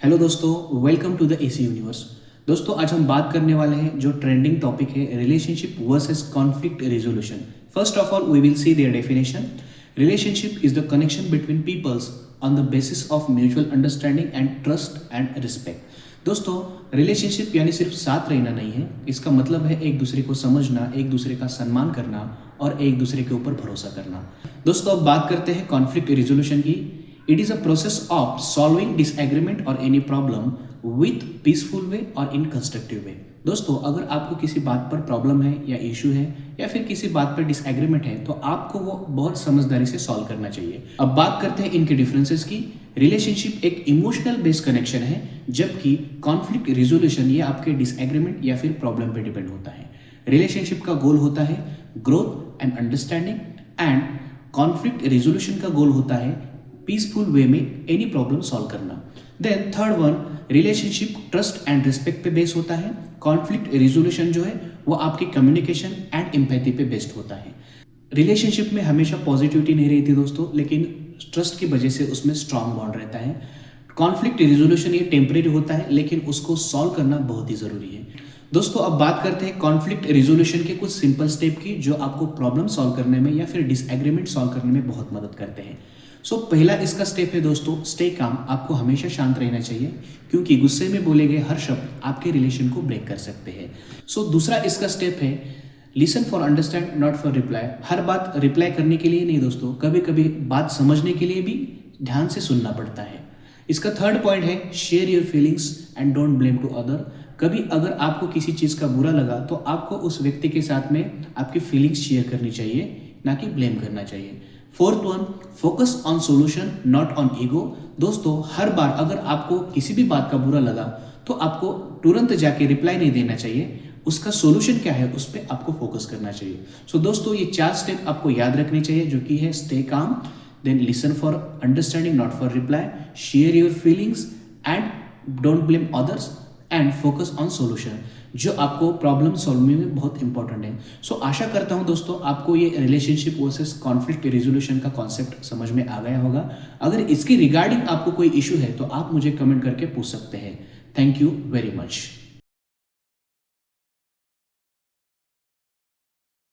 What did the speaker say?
Hello दोस्तों, welcome to the AC universe. दोस्तों, आज हम बात करने वाले हैं जो ट्रेंडिंग टॉपिक है relationship versus conflict resolution. First of all we will see their definition. Relationship is the connection between peoples on the basis of mutual understanding and trust and respect. दोस्तों, रिलेशनशिप यानी सिर्फ साथ रहना नहीं है, इसका मतलब है एक दूसरे को समझना, एक दूसरे का सम्मान करना और एक दूसरे के ऊपर भरोसा करना। दोस्तों, अब बात करते हैं कॉन्फ्लिक्ट रेजोल्यूशन की। It is a process of solving disagreement or any problem with peaceful way or in constructive way। दोस्तों, अगर आपको किसी बात पर प्रॉब्लम है या इशू है या फिर किसी बात पर डिसएग्रीमेंट है तो आपको वो बहुत समझदारी से सॉल्व करना चाहिए। अब बात करते हैं इनके डिफरेंसेस की। रिलेशनशिप एक इमोशनल बेस्ड कनेक्शन है, जबकि कॉन्फ्लिक्ट रिजोल्यूशन ये आपके डिसएग्रीमेंट या फिर प्रॉब्लम पे डिपेंड होता है। रिलेशनशिप का गोल होता है growth and understanding and conflict resolution का गोल होता है पीसफुल वे में एनी प्रॉब्लम सॉल्व करना। Then third one, relationship trust and respect पे बेस होता है। कॉन्फ्लिक्ट रिजोल्यूशन जो है वो आपकी कम्युनिकेशन एंड एम्पैथी पे बेस्ड होता है। रिलेशनशिप में हमेशा पॉजिटिविटी नहीं रहती दोस्तों, लेकिन ट्रस्ट की वजह से उसमें स्ट्रांग बॉन्ड रहता है। कॉन्फ्लिक्ट रिजोल्यूशन ये टेम्परेरी होता है, लेकिन उसको सॉल्व करना बहुत ही जरूरी है। दोस्तों, अब बात करते हैं कॉन्फ्लिक्ट रिजोल्यूशन के कुछ सिंपल स्टेप की जो आपको प्रॉब्लम सॉल्व करने में या फिर डिसएग्रीमेंट सॉल्व करने में बहुत मदद करते हैं। पहला इसका स्टेप है दोस्तों, स्टे काम। आपको हमेशा शांत रहना चाहिए, क्योंकि गुस्से में बोले गए हर शब्द आपके रिलेशन को ब्रेक कर सकते हैं। दूसरा इसका स्टेप है listen for understand not for reply. हर बात रिप्लाई करने के लिए नहीं दोस्तों, कभी कभी बात समझने के लिए भी ध्यान से सुनना पड़ता है। इसका थर्ड पॉइंट है share your feelings and don't blame to other. कभी अगर आपको किसी चीज़ का बुरा लगा तो आपको उस व्यक्ति के साथ में आपकी फीलिंग्स शेयर करनी चाहिए, ना कि ब्लेम करना चाहिए। Fourth one, focus on solution not on ego. दोस्तों, हर बार अगर आपको किसी भी बात का बुरा लगा तो आपको तुरंत जाके रिप्लाई नहीं देना चाहिए, उसका सोल्यूशन क्या है उस पर आपको फोकस करना चाहिए। दोस्तों, ये 4 स्टेप आपको याद रखने चाहिए, जो कि है stay calm, then listen for understanding not for reply, share your feelings and don't blame others and focus on solution, जो आपको प्रॉब्लम सॉल्विंग में बहुत इंपॉर्टेंट है। आशा करता हूं दोस्तों आपको ये रिलेशनशिप वर्सेस कॉन्फ्लिक्ट रिजोल्यूशन का कॉन्सेप्ट समझ में आ गया होगा। अगर इसकी रिगार्डिंग आपको कोई इशू है तो आप मुझे कमेंट करके पूछ सकते हैं। Thank you very much.